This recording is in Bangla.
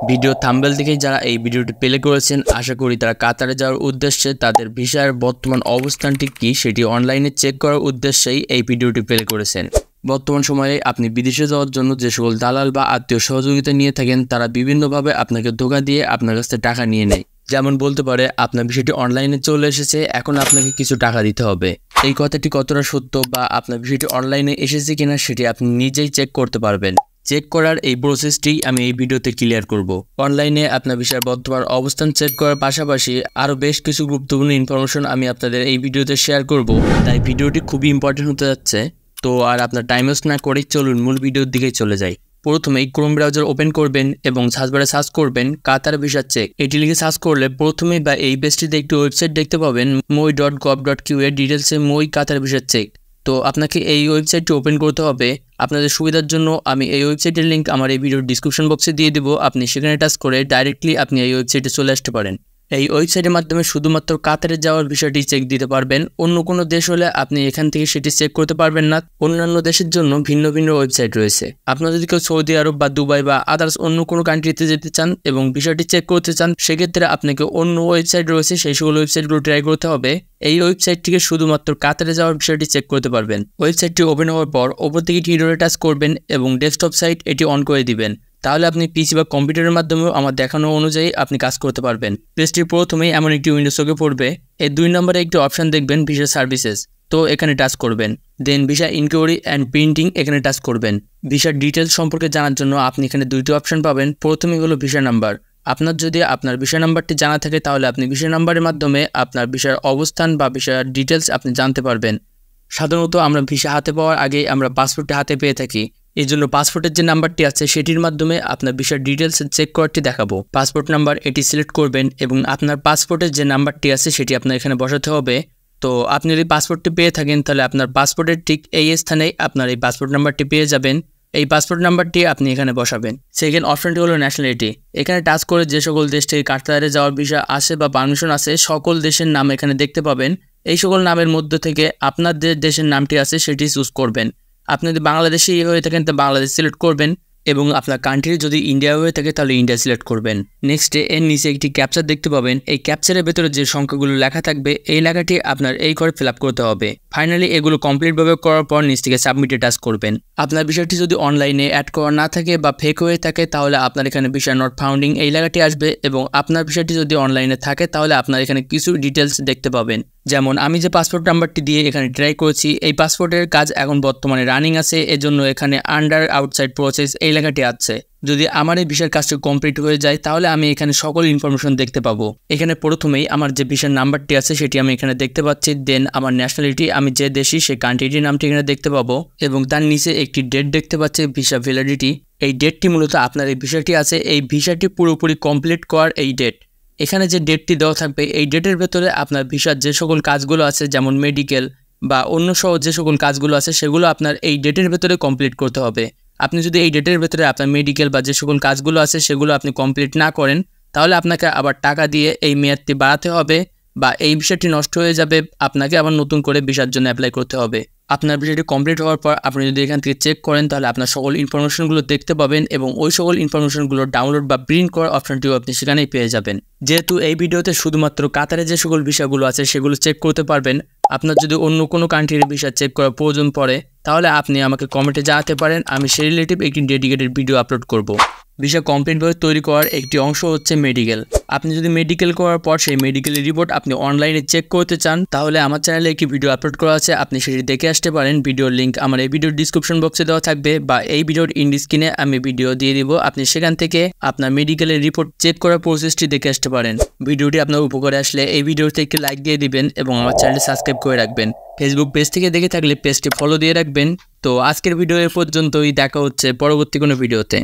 ভিডিও থাম্বনেল দেখেই যারা এই ভিডিওটি প্লে করেছেন আশা করি তারা কাতারে যাওয়ার উদ্দেশ্যে তাদের ভিসার বর্তমান অবস্থানটি কি সেটি অনলাইনে চেক করার উদ্দেশ্যেই এই ভিডিওটি প্লে করেছেন। বর্তমান সময়ে আপনি বিদেশে যাওয়ার জন্য যে সকল দালাল বা আত্মীয় সহযোগিতা নিয়ে থাকেন তারা বিভিন্নভাবে আপনাকে ধোঁকা দিয়ে আপনার কাছ থেকে টাকা নিয়ে নেয়। যেমন বলতে পারে আপনার বিষয়টি অনলাইনে চলে এসেছে, এখন আপনাকে কিছু টাকা দিতে হবে। এই কথাটি কতটা সত্য বা আপনার বিষয়টি অনলাইনে এসেছে কিনা সেটি আপনি নিজেই চেক করতে পারবেন। চেক করার এই প্রসেসটি আমি এই ভিডিওতে ক্লিয়ার করব। অনলাইনে আপনার বিষয়ের বর্তমান অবস্থান চেক করার পাশাপাশি আরও বেশ কিছু গুরুত্বপূর্ণ ইনফরমেশন আমি আপনাদের এই ভিডিওতে শেয়ার করব, তাই ভিডিওটি খুবই ইম্পর্টেন্ট হতে যাচ্ছে। তো আর আপনার টাইম ওয়েস্ট না করেই চলুন মূল ভিডিওর দিকে চলে যাই। প্রথমেই ক্রোম ব্রাউজার ওপেন করবেন এবং সার্চ বারে সার্চ করবেন কাতার ভিসা চেক। এটি লিখে সার্চ করলে প্রথমেই বা এই পেজটিতে একটি ওয়েবসাইট দেখতে পাবেন moi.gov.q এর ডিটেলসে মই কাতার ভিসা চেক। তো আপনাকে এই ওয়েবসাইটটি ওপেন করতে হবে। আপনাদের সুবিধার জন্য আমি এই ওয়েবসাইটের লিঙ্ক আমার এই ভিডিওর ডিসক্রিপশন বক্সে দিয়ে দেবো, আপনি সেখানে টাচ করে ডাইরেক্টলি আপনি এই ওয়েবসাইটে চলে আসতে পারেন। এই ওয়েবসাইটের মাধ্যমে শুধুমাত্র কাতারে যাওয়ার বিষয়টি চেক দিতে পারবেন। অন্য কোনো দেশ হলে আপনি এখান থেকে সেটি চেক করতে পারবেন না। অন্যান্য দেশের জন্য ভিন্ন ভিন্ন ওয়েবসাইট রয়েছে। আপনারা যদি কেউ সৌদি আরব বা দুবাই বা আদার্স অন্য কোনো কান্ট্রিতে যেতে চান এবং বিষয়টি চেক করতে চান, সেক্ষেত্রে আপনাকে অন্য ওয়েবসাইট রয়েছে সেই সকল ওয়েবসাইটগুলো ট্রাই করতে হবে। এই ওয়েবসাইট থেকে শুধুমাত্র কাতারে যাওয়ার বিষয়টি চেক করতে পারবেন। ওয়েবসাইটটি ওপেন হওয়ার পর ওপর থেকে টিডোরে টাচ করবেন এবং ডেস্কটপ সাইট এটি অন করে দিবেন। তাহলে আপনি পিসি বা কম্পিউটারের মাধ্যমেও আমার দেখানো অনুযায়ী আপনি কাজ করতে পারবেন। পেজটির প্রথমেই এমন একটি উইন্ডো চোখে পড়বে। এই 2 নম্বরে একটি অপশন দেখবেন ভিসা সার্ভিসেস, তো এখানে টাচ করবেন। দেন ভিসা ইনকোয়ারি অ্যান্ড প্রিন্টিং এখানে টাচ করবেন। ভিসার ডিটেলস সম্পর্কে জানার জন্য আপনি এখানে 2টি অপশন পাবেন। প্রথমেই হলো ভিসা নাম্বার। আপনার যদি আপনার ভিসা নাম্বারটি জানা থাকে তাহলে আপনি ভিসা নাম্বারের মাধ্যমে আপনার ভিসার অবস্থান বা ভিসার ডিটেলস আপনি জানতে পারবেন। সাধারণত আমরা ভিসা হাতে পাওয়ার আগে আমরা পাসপোর্টটি হাতে পেয়ে থাকি, এই জন্য পাসপোর্টের যে নাম্বারটি আছে সেটির মাধ্যমে আপনার ভিসার ডিটেলস চেক করারটি দেখাবো। পাসপোর্ট নাম্বার এটি সিলেক্ট করবেন এবং আপনার পাসপোর্টের যে নাম্বারটি আছে সেটি আপনার এখানে বসাতে হবে। তো আপনি যদি পাসপোর্টটি পেয়ে থাকেন তাহলে আপনার পাসপোর্টের ঠিক এই স্থানেই আপনার এই পাসপোর্ট নাম্বারটি পেয়ে যাবেন। এই পাসপোর্ট নাম্বারটি আপনি এখানে বসাবেন। সেকেন্ড অপশনটি হলো ন্যাশনালিটি। এখানে টাচ করে যে সকল দেশ থেকে কাতারে যাওয়ার ভিসা আছে বা পারমিশন আছে সকল দেশের নাম এখানে দেখতে পাবেন। এই সকল নামের মধ্যে থেকে আপনার যে দেশের নামটি আছে সেটি চুজ করবেন। আপনি যদি বাংলাদেশি হয়ে থাকেন তো বাংলাদেশ সিলেক্ট করবেন এবং আপনার কান্ট্রি যদি ইন্ডিয়া হয়ে থাকে তাহলে ইন্ডিয়া সিলেক্ট করবেন। নেক্সটে এর নিচে একটি ক্যাপচার দেখতে পাবেন। এই ক্যাপচারের ভেতরে যে সংখ্যাগুলো লেখা থাকবে এই লেখাটি আপনার এই ঘরে ফিল আপ করতে হবে। ফাইনালি এগুলো কমপ্লিটভাবে করার পর নিচ থেকে সাবমিটে টাচ করবেন। আপনার বিষয়টি যদি অনলাইনে অ্যাড করা না থাকে বা ফেক হয়ে থাকে তাহলে আপনার এখানে ভিসা নট ফাউন্ডিং এই লেখাটি আসবে এবং আপনার বিষয়টি যদি অনলাইনে থাকে তাহলে আপনার এখানে কিছু ডিটেলস দেখতে পাবেন। যেমন আমি যে পাসপোর্ট নাম্বারটি দিয়ে এখানে ট্রাই করেছি, এই পাসপোর্টের কাজ এখন বর্তমানে রানিং আছে, এজন্য এখানে আন্ডার আউটসাইড প্রসেস এই লেখাটি আছে। যদি আমার এই ভিসার কাজটি কমপ্লিট হয়ে যায় তাহলে আমি এখানে সকল ইনফরমেশন দেখতে পাবো। এখানে প্রথমেই আমার যে ভিসার নাম্বারটি আছে সেটি আমি এখানে দেখতে পাচ্ছি। দেন আমার ন্যাশনালিটি, আমি যে দেশি সেই কান্ট্রিটির নামটি এখানে দেখতে পাবো এবং তার নিচে একটি ডেট দেখতে পাচ্ছি, ভিসা ভ্যালিডিটি। এই ডেটটি মূলত আপনার এই ভিসাটি আছে এই ভিসাটি পুরোপুরি কমপ্লিট করার এই ডেট। এখানে যে ডেটটি দেওয়া থাকবে এই ডেটের ভেতরে আপনার ভিসার যে সকল কাজগুলো আছে যেমন মেডিকেল বা অন্য সহ যে সকল কাজগুলো আছে সেগুলো আপনার এই ডেটের ভেতরে কমপ্লিট করতে হবে। আপনি যদি এই ডেটের ভেতরে আপনার মেডিকেল বা যে সকল কাজগুলো আছে সেগুলো আপনি কমপ্লিট না করেন তাহলে আপনাকে আবার টাকা দিয়ে এই মেয়াদটি বাড়াতে হবে বা এই ভিসাটি নষ্ট হয়ে যাবে, আপনাকে আবার নতুন করে ভিসার জন্য অ্যাপ্লাই করতে হবে। আপনার ভিসাটি কমপ্লিট হওয়ার পর আপনি যদি এখান থেকে চেক করেন তাহলে আপনার সকল ইনফরমেশনগুলো দেখতে পাবেন এবং ওই সকল ইনফরমেশনগুলো ডাউনলোড বা প্রিন্ট করার অপশনটিও আপনি সেখানেই পেয়ে যাবেন। যেহেতু এই ভিডিওতে শুধুমাত্র কাতারে যে সকল ভিসাগুলো আছে সেগুলো চেক করতে পারবেন, আপনার যদি অন্য কোনো কান্ট্রির ভিসা চেক করার প্রয়োজন পড়ে তাহলে আপনি আমাকে কমেন্টে জানাতে পারেন, আমি সেই রিলেটিভ একটি ডেডিকেটেড ভিডিও আপলোড করব। ভিসা কমপ্লিটভাবে তৈরি করার একটি অংশ হচ্ছে মেডিকেল। আপনি যদি মেডিকেল করার পর সেই মেডিকেলের রিপোর্ট আপনি অনলাইনে চেক করতে চান তাহলে আমার চ্যানেলে একটি ভিডিও আপলোড করা আছে, আপনি সেটি দেখে আসতে পারেন। ভিডিওর লিঙ্ক আমার এই ভিডিওর ডিসক্রিপশন বক্সে দেওয়া থাকবে বা এই ভিডিওর ইন্ড স্ক্রিনে আমি ভিডিও দিয়ে দিব, আপনি সেখান থেকে আপনার মেডিকেলের রিপোর্ট চেক করার প্রসেসটি দেখে আসতে পারেন। ভিডিওটি আপনার উপকারে আসলে এই ভিডিওতে একটি লাইক দিয়ে দিবেন এবং আমার চ্যানেলটি সাবস্ক্রাইব করে রাখবেন। ফেসবুক পেজ থেকে দেখে থাকলে পেজটি ফলো দিয়ে রাখবেন। তো আজকের ভিডিও এ পর্যন্তই, দেখা হচ্ছে পরবর্তী কোনো ভিডিওতে।